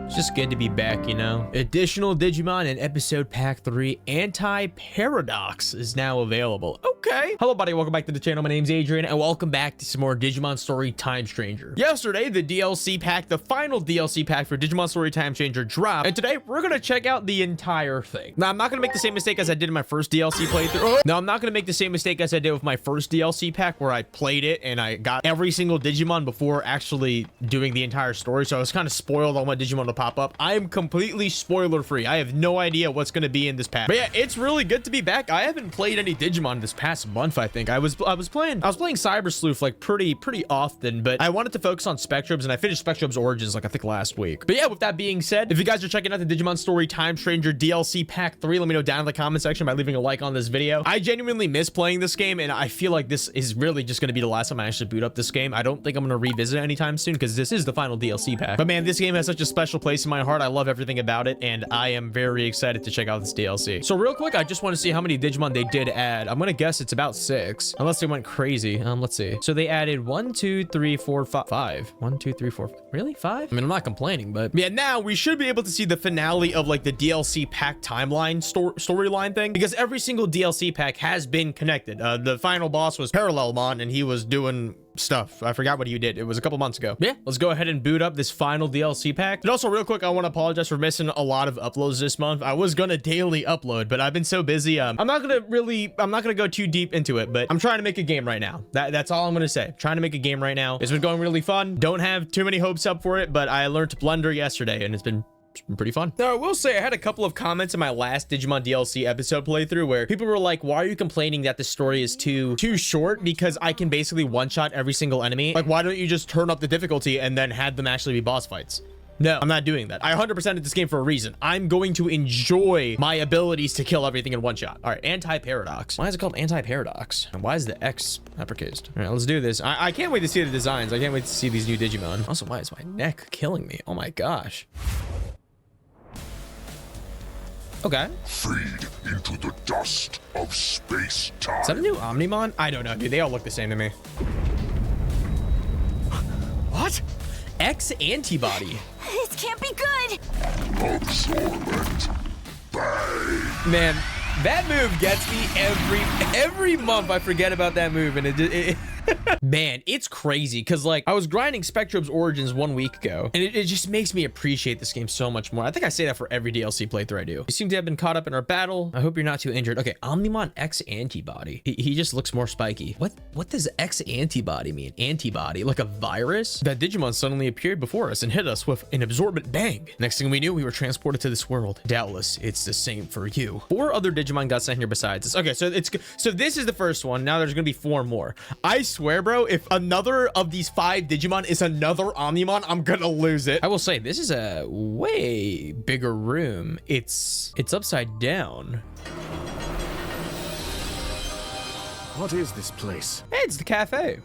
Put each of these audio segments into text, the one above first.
It's just good to be back, you know. Additional Digimon in episode pack 3, Anti-Paradox is now available. Okay. Hello, buddy. Welcome back to the channel. My name's Adrian, and welcome back to some more Digimon Story Time Stranger. Yesterday, the DLC pack, the final DLC pack for Digimon Story Time Stranger dropped, and today we're gonna check out the entire thing. Now, I'm not gonna make the same mistake as I did in my first DLC playthrough. No, I'm not gonna make the same mistake as I did with my first DLC pack, where I played it and I got every single Digimon before actually doing the entire story. So I was kind of spoiled on what Digimon to pop up. I am completely spoiler free. I have no idea what's going to be in this pack. But yeah, it's really good to be back. I haven't played any Digimon this past month. I think I was playing Cyber Sleuth like pretty often, but I wanted to focus on Spectrums, and I finished Spectrums Origins like I think last week. But yeah, with that being said, if you guys are checking out the Digimon Story Time Stranger DLC pack 3, let me know down in the comment section by leaving a like on this video. I genuinely miss playing this game, and I feel like this is really just going to be the last time I actually boot up this game. I don't think I'm going to revisit it anytime soon because this is the final DLC pack. But man, this game has such a special place in my heart. I love everything about it, and I am very excited to check out this DLC. So real quick, I just want to see how many Digimon they did add. I'm going to guess it's about 6, unless they went crazy. Let's see. So they added 1, 2, 3, 4, 5. 1, 2, 3, 4. Really? 5? I mean, I'm not complaining, but yeah, now we should be able to see the finale of like the DLC pack timeline storyline thing, because every single DLC pack has been connected. The final boss was Parallelmon, and he was doing stuff. I forgot what he did. It was a couple months ago. Yeah, let's go ahead and boot up this final DLC pack. And also real quick, I want to apologize for missing a lot of uploads this month. I was gonna daily upload, but I've been so busy. I'm not gonna go too deep into it, but I'm trying to make a game right now. That's all I'm gonna say. Trying to make a game right now. It's been going really fun. Don't have too many hopes up for it, but I learned to Blender yesterday, and it's been pretty fun. Now, I will say I had a couple of comments in my last Digimon DLC episode playthrough where people were like, why are you complaining that the story is too short? Because I can basically one-shot every single enemy. Like, why don't you just turn up the difficulty and then have them actually be boss fights? No, I'm not doing that. I 100%ed this game for a reason. I'm going to enjoy my abilities to kill everything in one shot. All right, Anti-Paradox. Why is it called Anti-Paradox? And why is the X uppercased? All right, let's do this. I can't wait to see the designs. I can't wait to see these new Digimon. Also, why is my neck killing me? Oh my gosh. Okay. Feed into the dust of space-time. Is that a new Omnimon? I don't know, dude. They all look the same to me. What? X antibody. It can't be good. Absorbent. Bang. Man, that move gets me every month. I forget about that move, and it man, it's crazy because like I was grinding Spectrum's Origins 1 week ago, and it just makes me appreciate this game so much more. I think I say that for every DLC playthrough I do. You seem to have been caught up in our battle. I hope you're not too injured. Okay, Omnimon X antibody. He just looks more spiky. What does X antibody mean? Antibody, like a virus? That Digimon suddenly appeared before us and hit us with an absorbent bang. Next thing we knew, we were transported to this world. Doubtless, it's the same for you. 4 other Digimon got sent here besides us. Okay, so this is the first one. Now there's gonna be 4 more. I swear, bro, if another of these 5 Digimon is another Omnimon, I'm gonna lose it. I will say this is a way bigger room. It's upside down. What is this place? Hey, it's the cafe.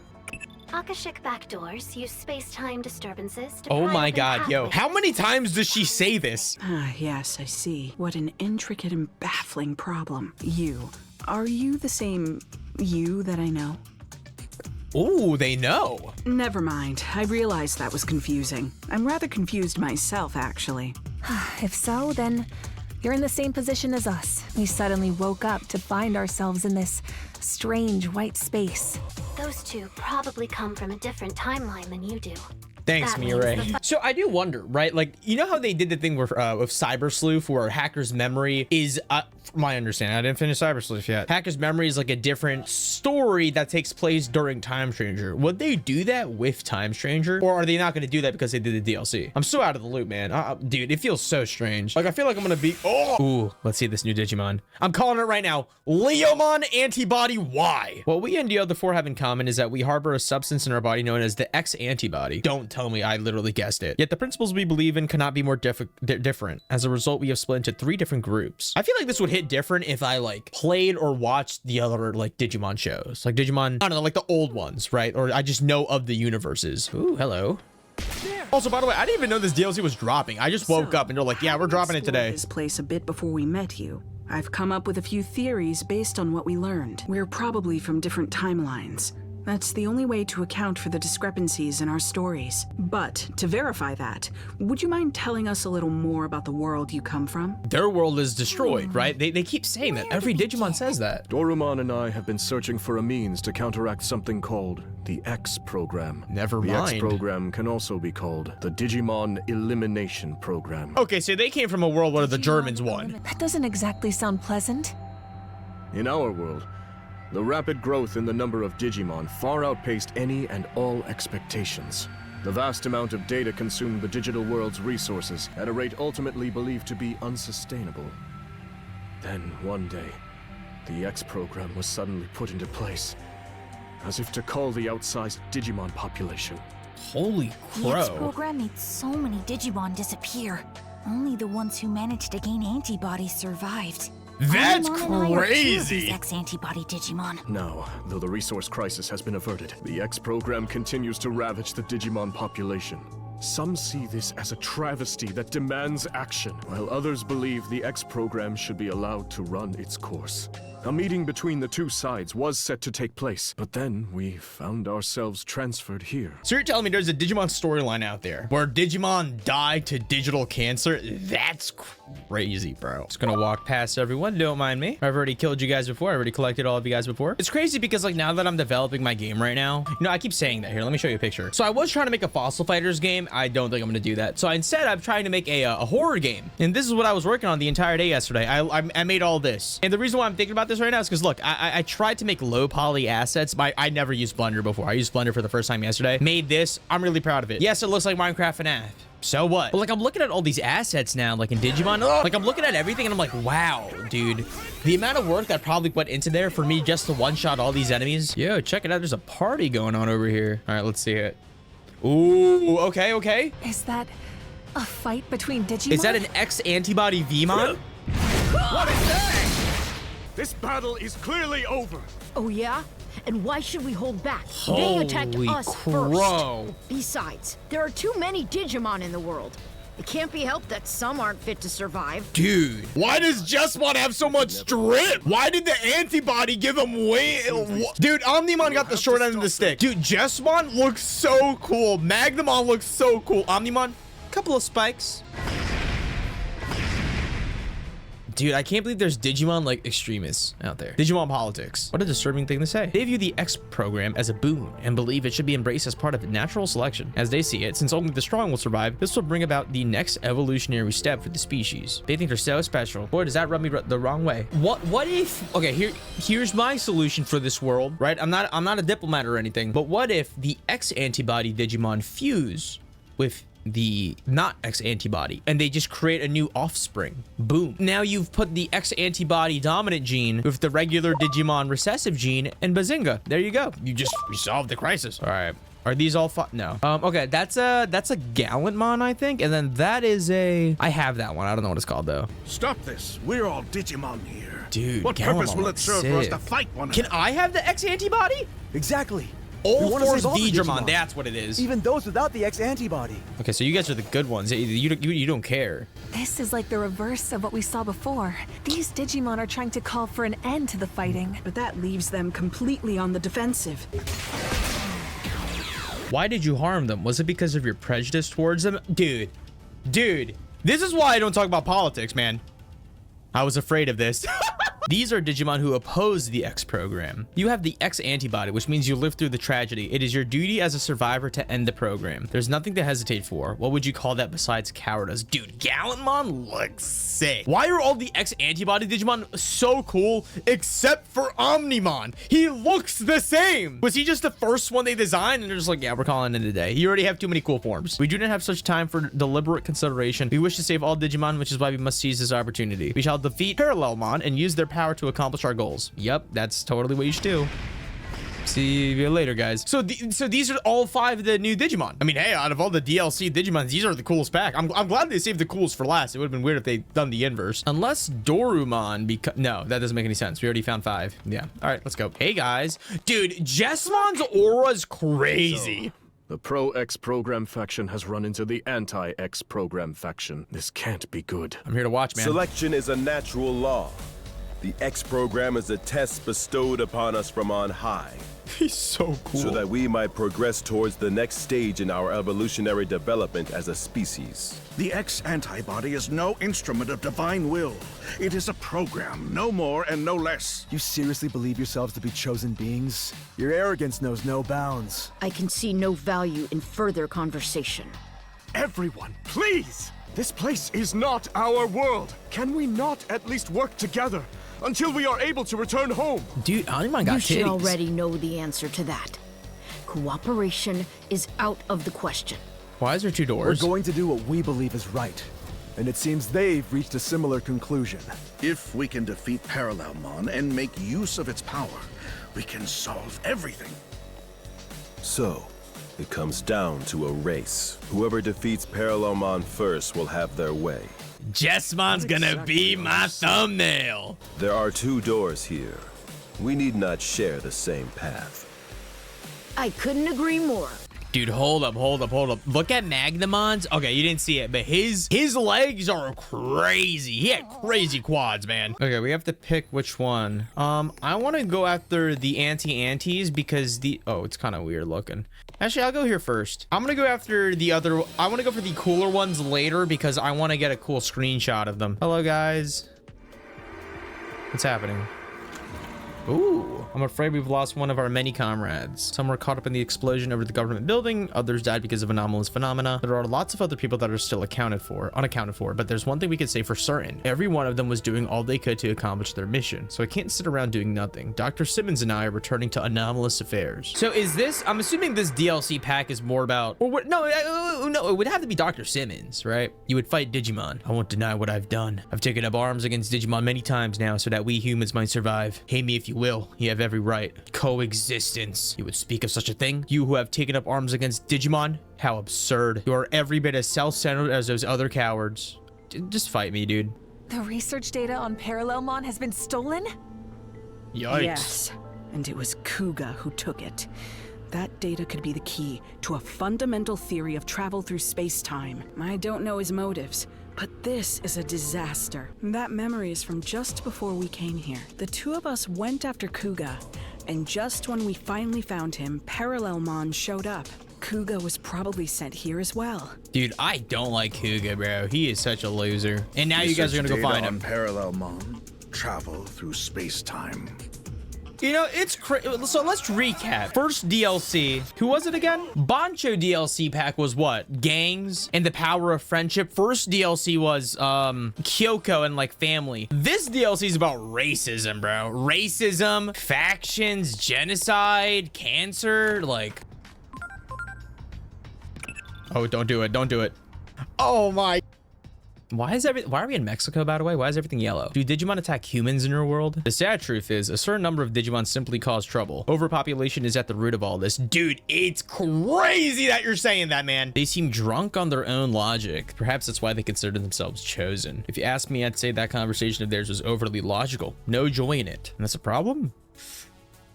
Akashic backdoors use space-time disturbances to Oh pry my open god, yo. pathways. How many times does she say this? Ah, yes, I see. What an intricate and baffling problem. Are you the same you that I know? Ooh, they know. Never mind. I realized that was confusing. I'm rather confused myself, actually. If so, then you're in the same position as us. We suddenly woke up to find ourselves in this strange white space. Those two probably come from a different timeline than you do. Thanks, That means Mirai. So I do wonder, right? Like, you know how they did the thing with Cyber Sleuth, where Hacker's memory is, from my understanding, I didn't finish Cyber Sleuth yet. Hacker's memory is like a different story that takes place during Time Stranger. Would they do that with Time Stranger, or are they not going to do that because they did the DLC? I'm so out of the loop, man. Dude, it feels so strange. Like, I feel like I'm going to be, ooh, let's see this new Digimon. I'm calling it right now. Leomon Antibody Y. What we and the other 4 have in common is that we harbor a substance in our body known as the X antibody. Don't tell me I literally guessed it. Yet the principles we believe in cannot be more different. As a result, we have split into 3 different groups. I feel like this would hit different if I like played or watched the other like Digimon shows. Like Digimon, I don't know, like the old ones, right? Or I just know of the universes. Ooh, hello. Also, by the way, I didn't even know this DLC was dropping. I just woke up and they're like, yeah, we're dropping it today. This place a bit before we met you. I've come up with a few theories based on what we learned. We're probably from different timelines. That's the only way to account for the discrepancies in our stories. But to verify that, would you mind telling us a little more about the world you come from? Their world is destroyed, right? They keep saying that. Every Digimon says that. Dorumon and I have been searching for a means to counteract something called the X program. Never The X mind. program can also be called the Digimon Elimination Program. Okay, so they came from a world where the Germans won. That doesn't exactly sound pleasant. In our world, the rapid growth in the number of Digimon far outpaced any and all expectations. The vast amount of data consumed the digital world's resources at a rate ultimately believed to be unsustainable. Then, one day, the X program was suddenly put into place, as if to cull the outsized Digimon population. Holy The X crow. program made so many Digimon disappear. Only the ones who managed to gain antibodies survived. That's Omnimon and I are two of crazy. these X-antibody Digimon. Now, though the resource crisis has been averted, the X program continues to ravage the Digimon population. Some see this as a travesty that demands action, while others believe the X program should be allowed to run its course. A meeting between the two sides was set to take place, but then we found ourselves transferred here. So you're telling me there's a Digimon storyline out there where Digimon died to digital cancer? That's crazy, bro. Just gonna walk past everyone. Don't mind me. I've already killed you guys before. I already collected all of you guys before. It's crazy because like now that I'm developing my game right now, you know, I keep saying that. Here, let me show you a picture. So I was trying to make a Fossil Fighters game. I don't think I'm gonna do that. So instead, I'm trying to make a horror game. And this is what I was working on the entire day yesterday. I made all this. And the reason why I'm thinking about this right now is because look, I tried to make low poly assets. I never used Blender before. I used Blender for the first time yesterday. Made this. I'm really proud of it. Yes, it looks like Minecraft FNAF. So what? But like I'm looking at all these assets now, like in Digimon, like I'm looking at everything and I'm like, wow, dude, the amount of work that probably went into there for me just to one-shot all these enemies. Yo, check it out. There's a party going on over here. All right, let's see it. Ooh, okay, okay. Is that a fight between Digimon? Is that an X-antibody Vmon? What is that? This battle is clearly over. Oh yeah? And why should we hold back? Holy They attacked us crow. first. Besides, there are too many Digimon in the world. It can't be helped that some aren't fit to survive. Dude, why does Jesmon have so much strip? Why did the antibody give him way... Dude, Omnimon got the short end of the stick. Dude, Jesmon looks so cool. Magnamon looks so cool. Omnimon, couple of spikes. Dude, I can't believe there's Digimon like extremists out there. Digimon politics. What a disturbing thing to say. They view the X program as a boon and believe it should be embraced as part of natural selection. As they see it, since only the strong will survive, this will bring about the next evolutionary step for the species. They think they're so special. Boy, does that rub me the wrong way. What if, okay, here's my solution for this world, right? I'm not a diplomat or anything, but what if the X antibody Digimon fuse with the not X antibody and they just create a new offspring? Boom. Now you've put the X antibody dominant gene with the regular Digimon recessive gene, and bazinga, there you go. You solved the crisis. All right, are these all no? Okay, that's a Gallantmon, I think, and then that is a, I have that one. I don't know what it's called though. Stop this. We're all Digimon here. Dude, what purpose will it serve for us to fight one another? Can I have the X antibody? Exactly. All wanna four save all the Digimon, Digimon. that's what it is. Even those without the X antibody. Okay, so you guys are the good ones. You don't care. This is like the reverse of what we saw before. These Digimon are trying to call for an end to the fighting. But that leaves them completely on the defensive. Why did you harm them? Was it because of your prejudice towards them? Dude, this is why I don't talk about politics, man. I was afraid of this. These are Digimon who oppose the X program. You have the X antibody, which means you live through the tragedy. It is your duty as a survivor to end the program. There's nothing to hesitate for. What would you call that besides cowardice? Dude, Gallantmon looks sick. Why are all the X antibody Digimon so cool except for Omnimon? He looks the same. Was he just the first one they designed and they're just like, yeah, we're calling it a day. You already have too many cool forms. We do not have such time for deliberate consideration. We wish to save all Digimon, which is why we must seize this opportunity. We shall defeat Parallelmon and use their power to accomplish our goals. Yep, that's totally what you should do. See you later, guys. So these are all 5 of the new Digimon. I mean, hey, out of all the DLC Digimons, these are the coolest pack. I'm glad they saved the coolest for last. It would have been weird if they'd done the inverse. Unless Dorumon no, that doesn't make any sense. We already found 5. Yeah. All right, let's go. Hey, guys. Dude, Jesmon's aura is crazy. So, the pro-X program faction has run into the anti-X program faction. This can't be good. I'm here to watch, man. Selection is a natural law. The X program is a test bestowed upon us from on high. He's so cool. So that we might progress towards the next stage in our evolutionary development as a species. The X antibody is no instrument of divine will. It is a program, no more and no less. You seriously believe yourselves to be chosen beings? Your arrogance knows no bounds. I can see no value in further conversation. Everyone, please! This place is not our world. Can we not at least work together until we are able to return home? Dude, Omnimon got You should titties. already know the answer to that. Cooperation is out of the question. Why is there 2 We're doors? going to do what we believe is right. And it seems they've reached a similar conclusion. If we can defeat Parallelmon and make use of its power, we can solve everything. So, it comes down to a race. Whoever defeats Parallelmon first will have their way. Jessmon's gonna be my thumbnail. There are 2 doors here. We need not share the same path. I couldn't agree more. Dude, hold up. Look at Magnemon's. Okay, you didn't see it, but his legs are crazy. He had crazy quads, man. Okay, we have to pick which one. I want to go after the anti-antis because oh, it's kind of weird looking. Actually, I'll go here first. I'm gonna go after the other. I want to go for the cooler ones later because I want to get a cool screenshot of them. Hello, guys. What's happening? Ooh, I'm afraid we've lost one of our many comrades. Some were caught up in the explosion over the government building. Others died because of anomalous phenomena. There are lots of other people that are still unaccounted for, but there's one thing we can say for certain. Every one of them was doing all they could to accomplish their mission. So I can't sit around doing nothing. Dr. Simmons and I are returning to anomalous affairs. So is this, I'm assuming this DLC pack is more about, or what? No, it would have to be Dr. Simmons, right? You would fight Digimon. I won't deny what I've done. I've taken up arms against Digimon many times now so that we humans might survive. Hate me if you will. You have every right. Coexistence. You would speak of such a thing? You who have taken up arms against Digimon? How absurd. You are every bit as self-centered as those other cowards. Just fight me, dude. The research data on Parallelmon has been stolen? Yikes. Yes, and it was Kuga who took it. That data could be the key to a fundamental theory of travel through space-time. I don't know his motives, but this is a disaster. That memory is from just before we came here. The 2 of us went after Kuga, and just when we finally found him, Parallelmon showed up. Kuga was probably sent here as well. Dude, I don't like Kuga, bro. He is such a loser. And now you guys are gonna go find him. Parallelmon, travel through space-time. You know, it's crazy. So let's recap. First DLC, who was it again? Bancho DLC pack was what? Gangs and the power of friendship. First DLC was Kyoko and like family. This DLC is about racism, bro. Racism, factions, genocide, cancer, like. Oh, don't do it. Don't do it. Oh my. Why are we in Mexico, by the way? Why is everything yellow? Do Digimon attack humans in your world? The sad truth is, a certain number of Digimon simply cause trouble. Overpopulation is at the root of all this. Dude, it's crazy that you're saying that, man. They seem drunk on their own logic. Perhaps that's why they consider themselves chosen. If you ask me, I'd say that conversation of theirs was overly logical. No joy in it. And that's a problem?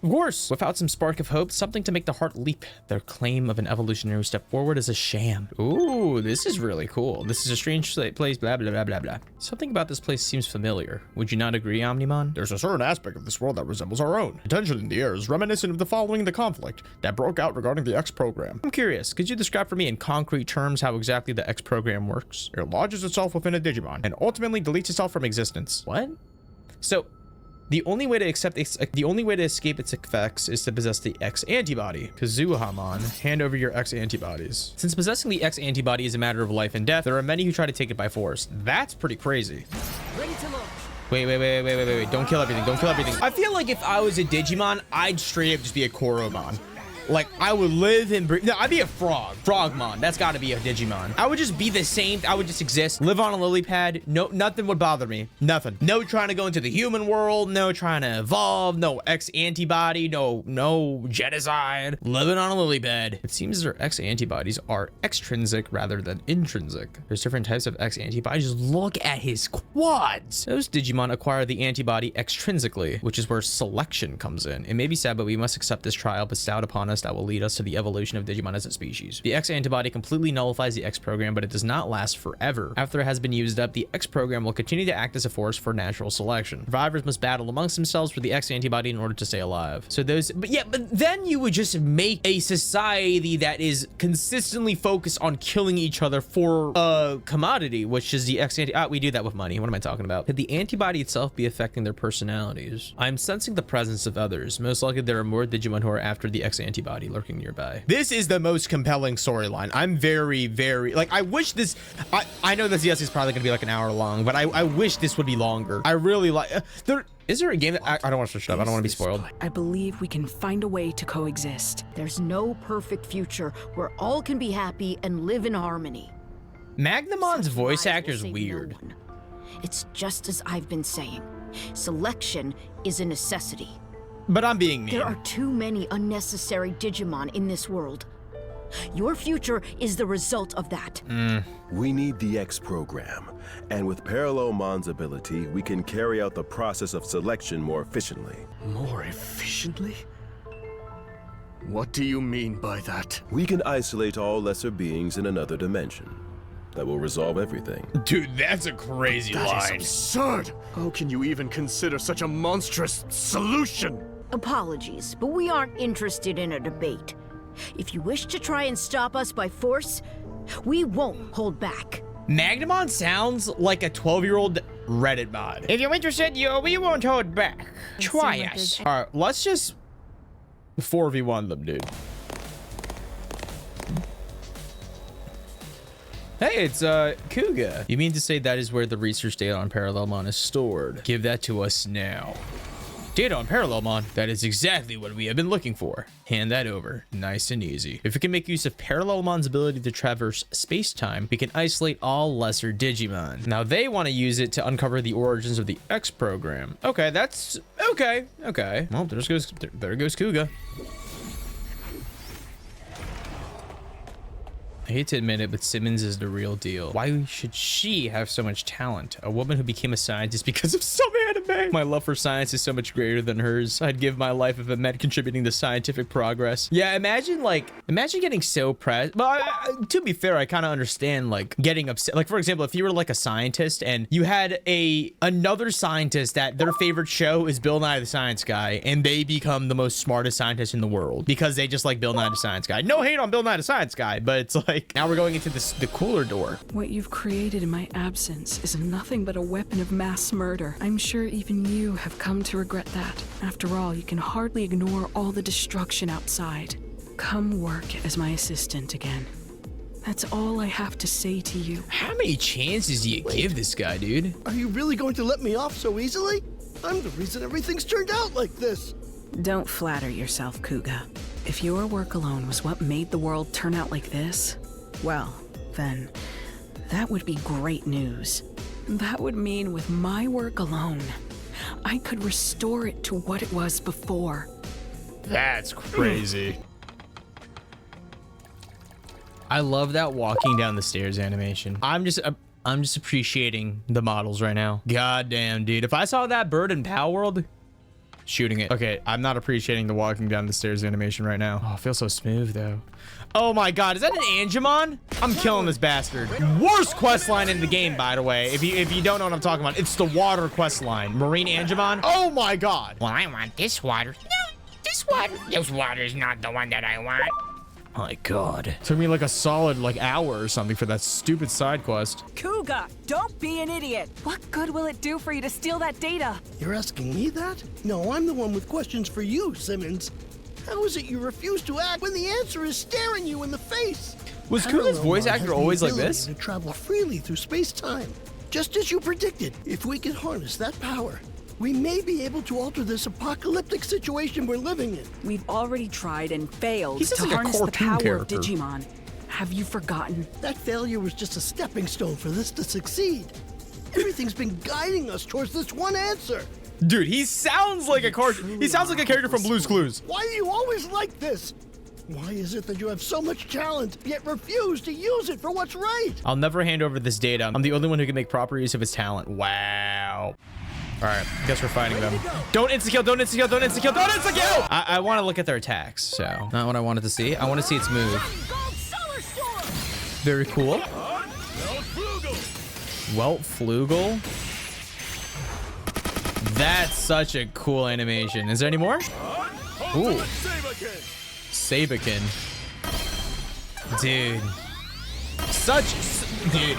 Of course, without some spark of hope, something to make the heart leap. Their claim of an evolutionary step forward is a sham. Ooh, this is really cool. This is a strange place, blah, blah, blah, blah, blah. Something about this place seems familiar. Would you not agree, Omnimon? There's a certain aspect of this world that resembles our own. The tension in the air is reminiscent of the following the conflict that broke out regarding the X program. I'm curious, could you describe for me in concrete terms how exactly the X program works? It lodges itself within a Digimon and ultimately deletes itself from existence. What? So, the only way to escape its effects is to possess the X antibody. Kazuhamon, hand over your X antibodies. Since possessing the X antibody is a matter of life and death, there are many who try to take it by force. That's pretty crazy. Ready to launch. Wait. Don't kill everything. Don't kill everything. I feel like if I was a Digimon, I'd straight up just be a Koromon. Like, I would live and breathe. No, I'd be a frog. Frogmon. That's got to be a Digimon. I would just be the same. I would just exist. Live on a lily pad. No, nothing would bother me. Nothing. No trying to go into the human world. No trying to evolve. No X antibody. No genocide. Living on a lily pad. It seems their X antibodies are extrinsic rather than intrinsic. There's different types of X antibodies. Look at his quads. Those Digimon acquire the antibody extrinsically, which is where selection comes in. It may be sad, but we must accept this trial bestowed upon us promise that will lead us to the evolution of Digimon as a species. The X antibody completely nullifies the X program, but it does not last forever. After it has been used up, the X program will continue to act as a force for natural selection. Survivors must battle amongst themselves for the X antibody in order to stay alive. So those, but then you would just make a society that is consistently focused on killing each other for a commodity, which is the X antibody. We do that with money. What am I talking about? Could the antibody itself be affecting their personalities? I'm sensing the presence of others. Most likely there are more Digimon who are after the X antibody lurking nearby. This is the most compelling storyline. I'm very, like, I wish this, I know this yes is probably gonna be like an hour long, but I wish this would be longer. I really like, is there a game that, I don't want to switch it up. I don't want to be spoiled. I believe we can find a way to coexist. There's no perfect future where all can be happy and live in harmony. Magnemon's voice actor is weird. No, it's just as I've been saying. Selection is a necessity. But I'm being mean. There are too many unnecessary Digimon in this world. Your future is the result of that. We need the X program, and with Parallelomon's ability, we can carry out the process of selection more efficiently. More efficiently? What do you mean by that? We can isolate all lesser beings in another dimension. That will resolve everything. Dude, that's a crazy line. That is absurd! How can you even consider such a monstrous solution? Apologies, but we aren't interested in a debate. If you wish to try and stop us by force, we won't hold back. Magnemon sounds like a 12-year-old Reddit mod. If you're interested, we won't hold back. Try us. All right, let's just 4v1 them, dude. Hey, it's Kuga. You mean to say that is where the research data on Parallelmon is stored? Give that to us now. Data on Parallelmon, that is exactly what we have been looking for. Hand that over, nice and easy. If we can make use of Parallelomon's ability to traverse space-time, we can isolate all lesser Digimon. Now they want to use it to uncover the origins of the X program. Okay, that's okay. Well, there goes Kuga. I hate to admit it, but Simmons is the real deal. Why should she have so much talent? A woman who became a scientist because of some anime. My love for science is so much greater than hers. I'd give my life if it meant contributing to scientific progress. Yeah, imagine getting so pressed. Well, to be fair, I kind of understand like getting upset. Like for example, if you were like a scientist and you had another scientist that their favorite show is Bill Nye the Science Guy, and they become the most smartest scientist in the world because they just like Bill Nye the Science Guy. No hate on Bill Nye the Science Guy, but it's like, now we're going into the cooler door. What you've created in my absence is nothing but a weapon of mass murder. I'm sure even you have come to regret that. After all, you can hardly ignore all the destruction outside. Come work as my assistant again. That's all I have to say to you. How many chances do you give this guy, dude? Are you really going to let me off so easily? I'm the reason everything's turned out like this. Don't flatter yourself, Kuga. If your work alone was what made the world turn out like this, well, then that would be great news. That would mean with my work alone, I could restore it to what it was before. That's crazy. I love that walking down the stairs animation. I'm just appreciating the models right now. God damn, dude. If I saw that bird in Power World, shooting it. Okay, I'm not appreciating the walking down the stairs animation right now. Oh, it feels so smooth though. Oh my god, is that an Angemon? I'm killing this bastard. Worst quest line in the game, by the way. If you don't know what I'm talking about, it's the water quest line. Marine Angemon. Oh my god. Well, I want this water. No, this water. This water is not the one that I want. My god. Took me like a solid hour or something for that stupid side quest. Kuga, don't be an idiot. What good will it do for you to steal that data? You're asking me that? No, I'm the one with questions for you, Simmons. How is it you refuse to act when the answer is staring you in the face? Was Kuga's voice actor always like this? To travel freely through space-time. Just as you predicted, if we can harness that power, we may be able to alter this apocalyptic situation we're living in. We've already tried and failed He's to like harness the power character. of Digimon. Have you forgotten? That failure was just a stepping stone for this to succeed. Everything's been guiding us towards this one answer. Dude, he sounds like a he sounds like a character from Blue's Clues. Why are you always like this? Why is it that you have so much talent, yet refuse to use it for what's right? I'll never hand over this data. I'm the only one who can make proper use of his talent. Wow. All right, guess we're fighting them. Don't insta-kill, don't insta-kill, don't insta-kill, don't insta-kill! I want to look at their attacks, so not what I wanted to see. I want to see its move. Very cool. Welt Flugel. That's such a cool animation. Is there any more? Ooh. Sabakin. Dude. Dude.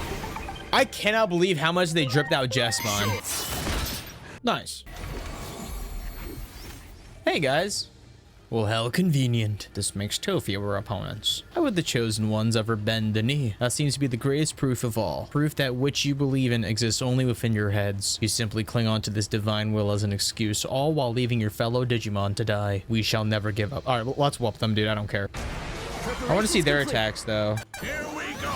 I cannot believe how much they dripped out Jessamon. Nice. Hey guys. Well, how convenient. This makes two fewer opponents. How would the chosen ones ever bend the knee? That seems to be the greatest proof of all. Proof that which you believe in exists only within your heads. You simply cling on to this divine will as an excuse, all while leaving your fellow Digimon to die. We shall never give up. All right, let's whoop them, dude. I don't care. I want to see their attacks, though. Here we go.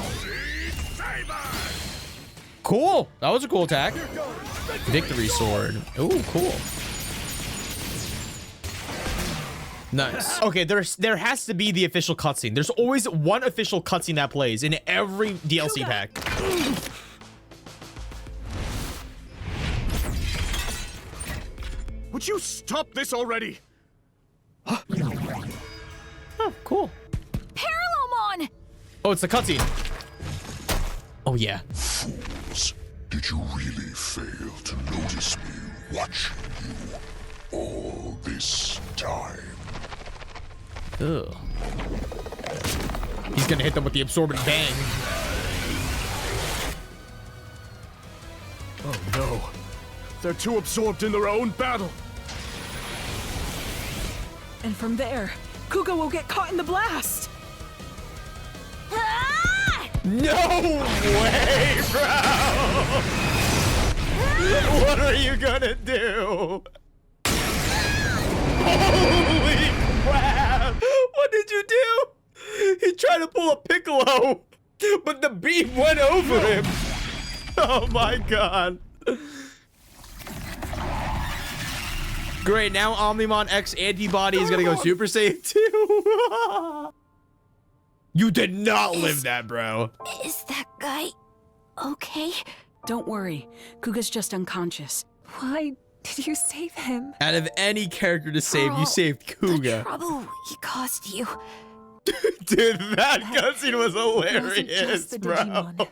Cool. That was a cool attack. Victory sword. Ooh, cool. Nice. Okay, there has to be the official cutscene. There's always one official cutscene that plays in every DLC pack. Would you stop this already? Oh, cool. Parallelmon! Oh, it's the cutscene. Oh, yeah. Fools, did you really fail to notice me watching you all this time? Ugh. He's gonna hit them with the absorbent bang. Oh no. They're too absorbed in their own battle. And from there, Kuga will get caught in the blast. No way, bro! What are you gonna do? Holy crap! What did you do? He tried to pull a Piccolo, but the beam went over him. Oh my god. Great, now Omnimon X antibody is gonna go Super Saiyan 2. You did not live that, bro. Is that guy okay? Don't worry, Kuga's just unconscious. Why did you save him? Out of any character to save, you saved The Kuga. trouble he caused you. Dude, that cutscene was wasn't just hilarious, the bro. Digimon.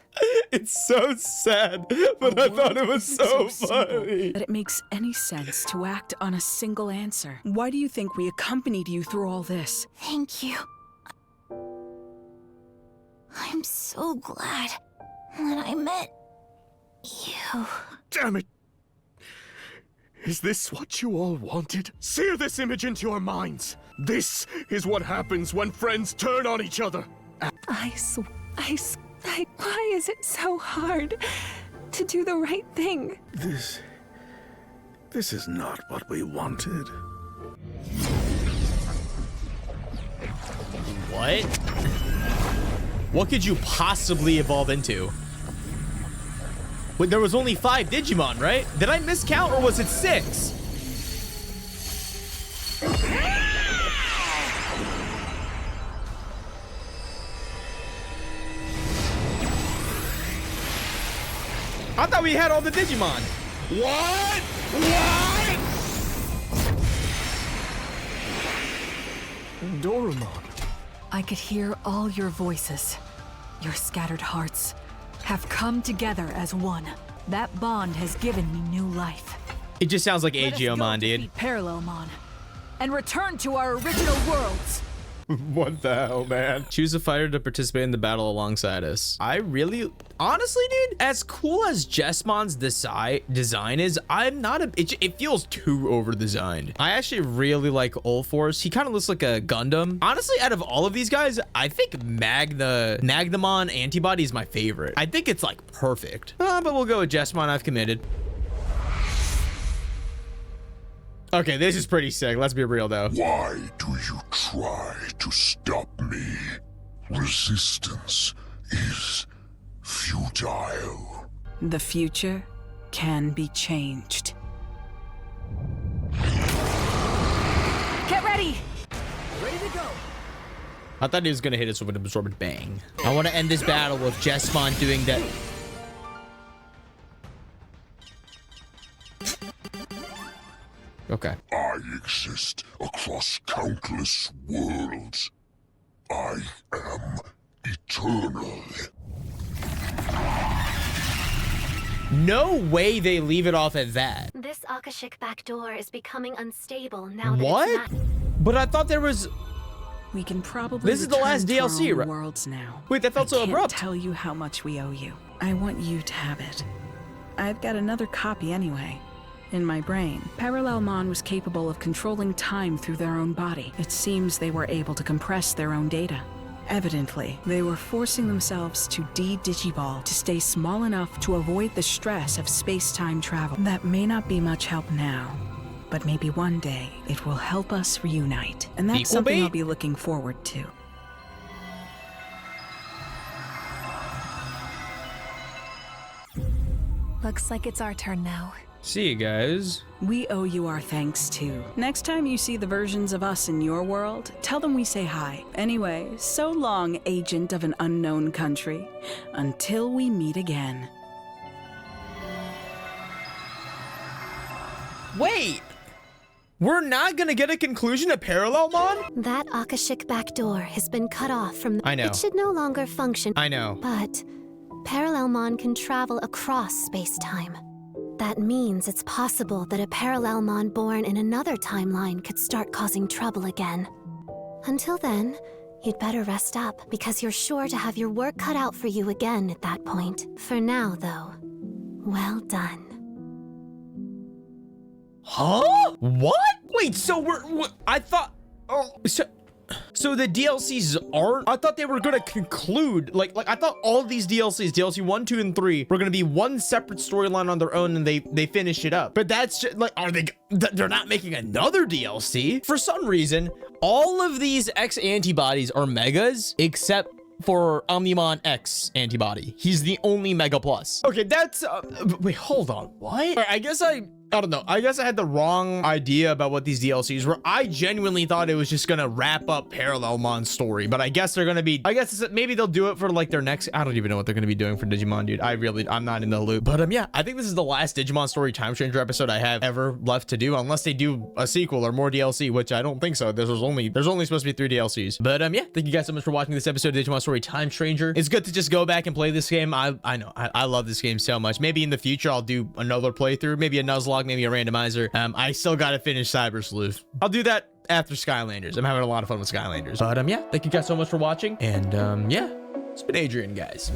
It's so sad, but I thought it was so funny. That it makes any sense to act on a single answer. Why do you think we accompanied you through all this? Thank you. I'm so glad that I met you. Damn it! Is this what you all wanted? Sear this image into your minds. This is what happens when friends turn on each other. Why is it so hard to do the right thing? This is not what we wanted. What? What could you possibly evolve into? Wait, there was only 5 Digimon, right? Did I miscount or was it 6? I thought we had all the Digimon. What? Doraemon. I could hear all your voices. Your scattered hearts have come together as one. That bond has given me new life. It just sounds like Let us go Agiomon, dude. defeat Parallelmon and return to our original worlds. What the hell, man? Choose a fighter to participate in the battle alongside us. I really, honestly, dude, as cool as Jesmon's design is, I'm not a, it feels too over-designed. I actually really like Ulforce. He kind of looks like a Gundam. Honestly, out of all of these guys, I think Magnamon Antibody is my favorite. I think it's like perfect. But we'll go with Jesmon. I've committed. Okay, this is pretty sick. Let's be real, though. Why do you try to stop me? Resistance is futile. The future can be changed. Get ready! Ready to go. I thought he was going to hit us with an absorbent bang. I want to end this battle with Jesmon doing that. Okay. I exist across countless worlds. I am eternal. No way they leave it off at that. This Akashic backdoor is becoming unstable now that What? it's not. But I thought there was... We can probably This is the last return to our DLC, own right? worlds now. Wait, that felt so abrupt. I can't tell you how much we owe you. I want you to have it. I've got another copy anyway. In my brain, Parallelmon was capable of controlling time through their own body. It seems they were able to compress their own data. Evidently, they were forcing themselves to de-digiball to stay small enough to avoid the stress of space-time travel. That may not be much help now, but maybe one day it will help us reunite. And that's Equal something bait? I'll be looking forward to. Looks like it's our turn now. See you guys. We owe you our thanks too. Next time you see the versions of us in your world, tell them we say hi. Anyway, so long, agent of an unknown country. Until we meet again. Wait! We're not gonna get a conclusion to Parallelmon? That Akashic backdoor has been cut off from. I know. It should no longer function. I know. But Parallelmon can travel across space-time. That means it's possible that a Parallelmon born in another timeline could start causing trouble again. Until then, you'd better rest up, because you're sure to have your work cut out for you again at that point. For now, though, well done. Huh? What? Wait, so I thought... Oh, so the DLCs aren't... I thought they were gonna conclude... Like I thought all these DLCs, DLC 1, 2, and 3, were gonna be one separate storyline on their own and they finish it up. But that's just... Like, are they... They're not making another DLC? For some reason, all of these X antibodies are megas, except for Omnimon X antibody. He's the only Mega Plus. Okay, that's... wait, hold on. What? I guess I don't know. I guess I had the wrong idea about what these DLCs were. I genuinely thought it was just gonna wrap up Parallelmon's story, but I guess they're gonna be... I guess maybe they'll do it for like their next... I don't even know what they're gonna be doing for Digimon, dude. I'm not in the loop. But yeah, I think this is the last Digimon Story Time Stranger episode I have ever left to do, unless they do a sequel or more DLC, which I don't think so. There's only supposed to be 3 DLCs. But yeah, thank you guys so much for watching this episode of Digimon Story Time Stranger. It's good to just go back and play this game. I know, I love this game so much. Maybe in the future I'll do another playthrough, maybe a Nuzlocke, maybe a randomizer. I still gotta finish Cyber Sleuth. I'll do that after Skylanders. I'm having a lot of fun with Skylanders. But yeah, thank you guys so much for watching. And yeah, it's been Adrian, guys.